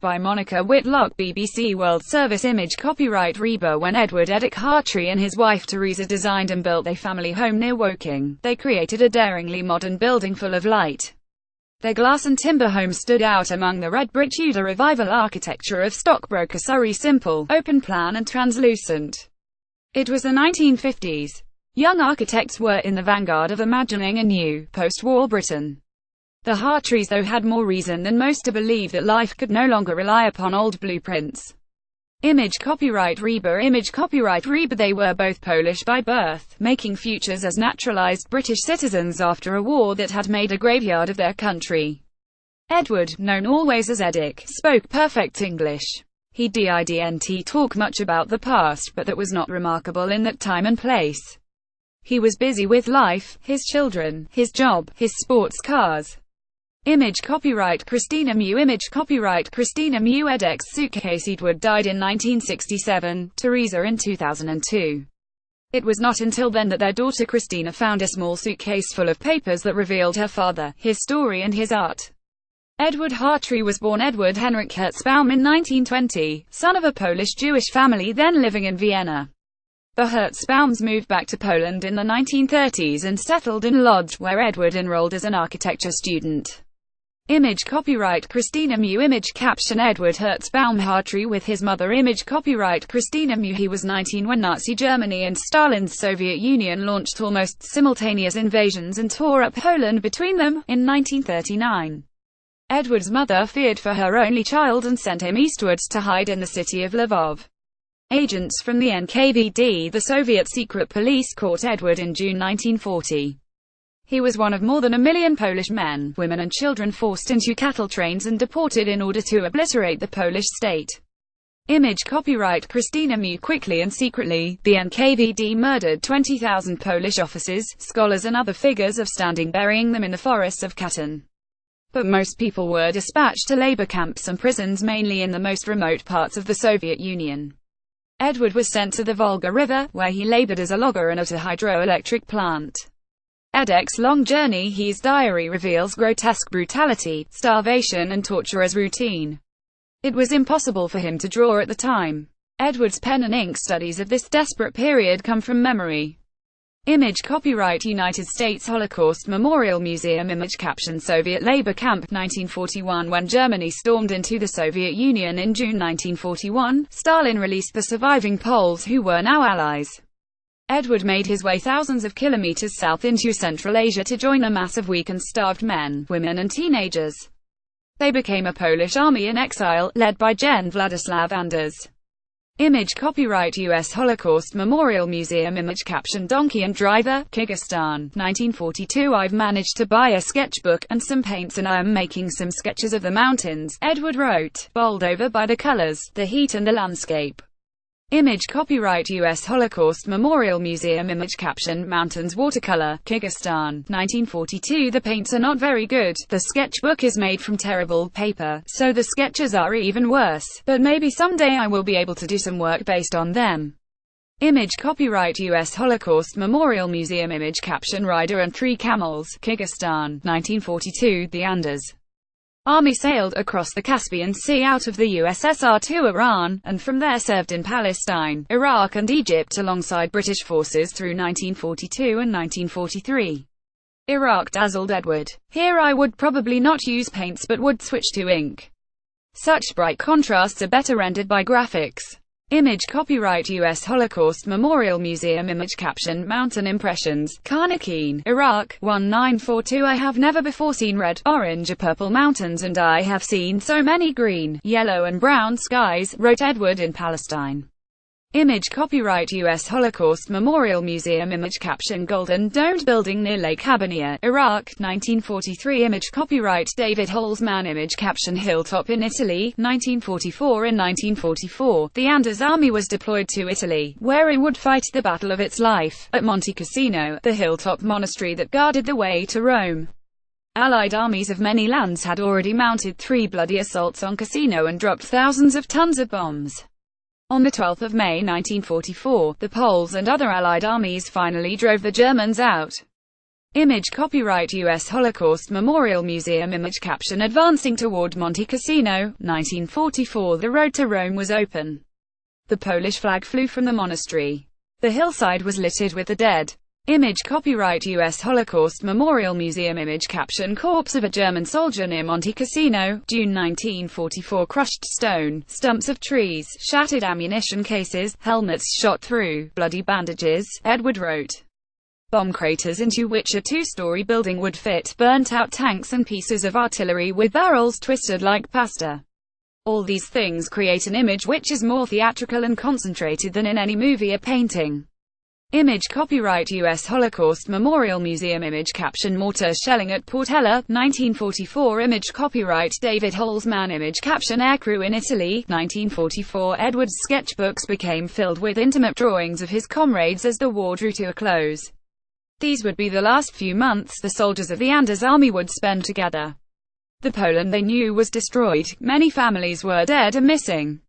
By Monica Whitlock, BBC World Service. Image copyright Reba. When Edward "Edek" Hartree and his wife Teresa designed and built their family home near Woking, they created a daringly modern building full of light. Their glass and timber home stood out among the red brick Tudor Revival architecture of stockbroker Surrey, simple, open plan and translucent. It was the 1950s. Young architects were in the vanguard of imagining a new, post-war Britain. The Hartrees, though, had more reason than most to believe that life could no longer rely upon old blueprints. Image copyright Reba. Image copyright Reba. They were both Polish by birth, making futures as naturalized British citizens after a war that had made a graveyard of their country. Edward, known always as Edek, spoke perfect English. He didn't talk much about the past, but that was not remarkable in that time and place. He was busy with life, his children, his job, his sports cars. Image copyright Christina Mew. Image copyright Christina Mew. Edek's suitcase. Edward died in 1967, Teresa in 2002. It was not until then that their daughter Christina found a small suitcase full of papers that revealed her father, his story and his art. Edward Hartree was born Edward Henryk Herzbaum in 1920, son of a Polish-Jewish family then living in Vienna. The Herzbaums moved back to Poland in the 1930s and settled in Lodz, where Edward enrolled as an architecture student. Image copyright Christina Mew. Image caption Edward Herzbaum Hartree with his mother. Image copyright Christina Mew. He was 19 when Nazi Germany and Stalin's Soviet Union launched almost simultaneous invasions and tore up Poland between them, in 1939. Edward's mother feared for her only child and sent him eastwards to hide in the city of Lvov. Agents from the NKVD, the Soviet secret police, caught Edward in June 1940. He was one of more than 1 million Polish men, women and children forced into cattle trains and deported in order to obliterate the Polish state. Image copyright Christina Mew. Quickly and secretly, the NKVD murdered 20,000 Polish officers, scholars and other figures of standing, burying them in the forests of Katyn. But most people were dispatched to labor camps and prisons, mainly in the most remote parts of the Soviet Union. Edward was sent to the Volga River, where he labored as a logger and at a hydroelectric plant. Edek's long journey. His diary reveals grotesque brutality, starvation and torture as routine. It was impossible for him to draw at the time. Edward's pen and ink studies of this desperate period come from memory. Image copyright United States Holocaust Memorial Museum. Image caption Soviet labor camp, 1941. When Germany stormed into the Soviet Union in June 1941, Stalin released the surviving Poles who were now allies. Edward made his way thousands of kilometers south into Central Asia to join a mass of weak and starved men, women and teenagers. They became a Polish army in exile, led by Gen. Władysław Anders. Image copyright U.S. Holocaust Memorial Museum. Image caption Donkey and Driver, Kyrgyzstan, 1942. I've managed to buy a sketchbook and some paints and I am making some sketches of the mountains, Edward wrote, bowled over by the colors, the heat and the landscape. Image copyright U.S. Holocaust Memorial Museum. Image caption Mountains Watercolor, Kyrgyzstan, 1942. The paints are not very good, the sketchbook is made from terrible paper, so the sketches are even worse, but maybe someday I will be able to do some work based on them. Image copyright U.S. Holocaust Memorial Museum. Image caption Rider and Three Camels, Kyrgyzstan, 1942. The Anders Army sailed across the Caspian Sea out of the USSR to Iran, and from there served in Palestine, Iraq and Egypt alongside British forces through 1942 and 1943. Iraq dazzled Edward. Here I would probably not use paints but would switch to ink. Such bright contrasts are better rendered by graphics. Image copyright U.S. Holocaust Memorial Museum. Image caption Mountain Impressions, Karnakin, Iraq, 1942. I have never before seen red, orange or purple mountains and I have seen so many green, yellow and brown skies, wrote Edward in Palestine. Image copyright U.S. Holocaust Memorial Museum. Image caption Golden Domed Building near Lake Habaniya, Iraq, 1943. Image copyright David Holzman. Image caption Hilltop in Italy, 1944. In 1944, the Anders Army was deployed to Italy, where it would fight the battle of its life, at Monte Cassino, the hilltop monastery that guarded the way to Rome. Allied armies of many lands had already mounted 3 bloody assaults on Cassino and dropped thousands of tons of bombs. On 12 May 1944, the Poles and other Allied armies finally drove the Germans out. Image copyright U.S. Holocaust Memorial Museum. Image caption advancing toward Monte Cassino, 1944. The road to Rome was open. The Polish flag flew from the monastery. The hillside was littered with the dead. Image copyright U.S. Holocaust Memorial Museum. Image caption corpse of a German soldier near Monte Cassino, June 1944. Crushed stone, stumps of trees, shattered ammunition cases, helmets shot through, bloody bandages, Edward wrote. Bomb craters into which a two-story building would fit, burnt-out tanks and pieces of artillery with barrels twisted like pasta. All these things create an image which is more theatrical and concentrated than in any movie or painting. Image copyright U.S. Holocaust Memorial Museum. Image caption mortar shelling at Portella, 1944. Image copyright David Holzman. Image caption aircrew in Italy, 1944. Edward's sketchbooks became filled with intimate drawings of his comrades as the war drew to a close. These would be the last few months the soldiers of the Anders army would spend together. The Poland they knew was destroyed, many families were dead or missing.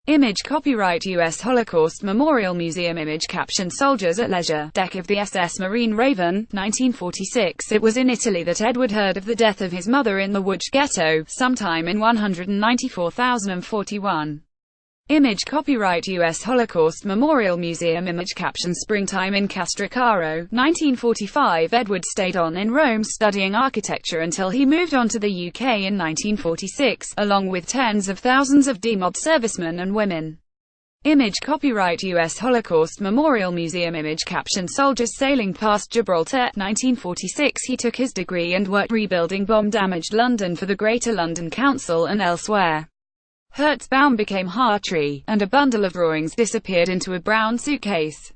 Image copyright U.S. Holocaust Memorial Museum. Image caption soldiers at leisure, deck of the SS Marine Raven, 1946. It was in Italy that Edward heard of the death of his mother in the Łódź ghetto, sometime in 194,041. Image copyright U.S. Holocaust Memorial Museum. Image caption springtime in Castricaro, 1945. Edward stayed on in Rome studying architecture until he moved on to the UK in 1946, along with tens of thousands of demobbed servicemen and women. Image copyright U.S. Holocaust Memorial Museum. Image caption soldiers sailing past Gibraltar, 1946. He took his degree and worked rebuilding bomb-damaged London for the Greater London Council and elsewhere. Hertzbaum became Hartree, and a bundle of drawings disappeared into a brown suitcase.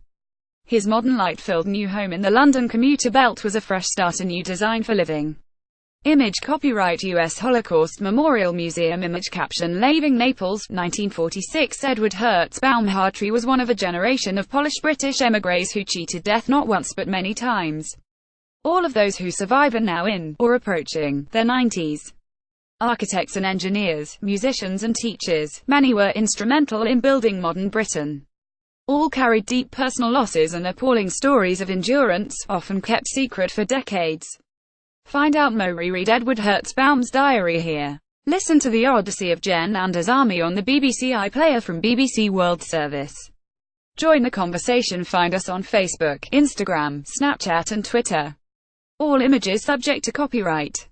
His modern light-filled new home in the London commuter belt was a fresh start, a new design for living. Image copyright U.S. Holocaust Memorial Museum. Image caption leaving Naples, 1946. Edward Hertzbaum Hartree was one of a generation of Polish-British émigrés who cheated death not once but many times. All of those who survive are now in, or approaching, their 90s. Architects and engineers, musicians and teachers, many were instrumental in building modern Britain. All carried deep personal losses and appalling stories of endurance, often kept secret for decades. Find out more, reread Edward Hertzbaum's diary here. Listen to the Odyssey of Jen Anders' Army on the BBC iPlayer from BBC World Service. Join the conversation. Find us on Facebook, Instagram, Snapchat and Twitter. All images subject to copyright.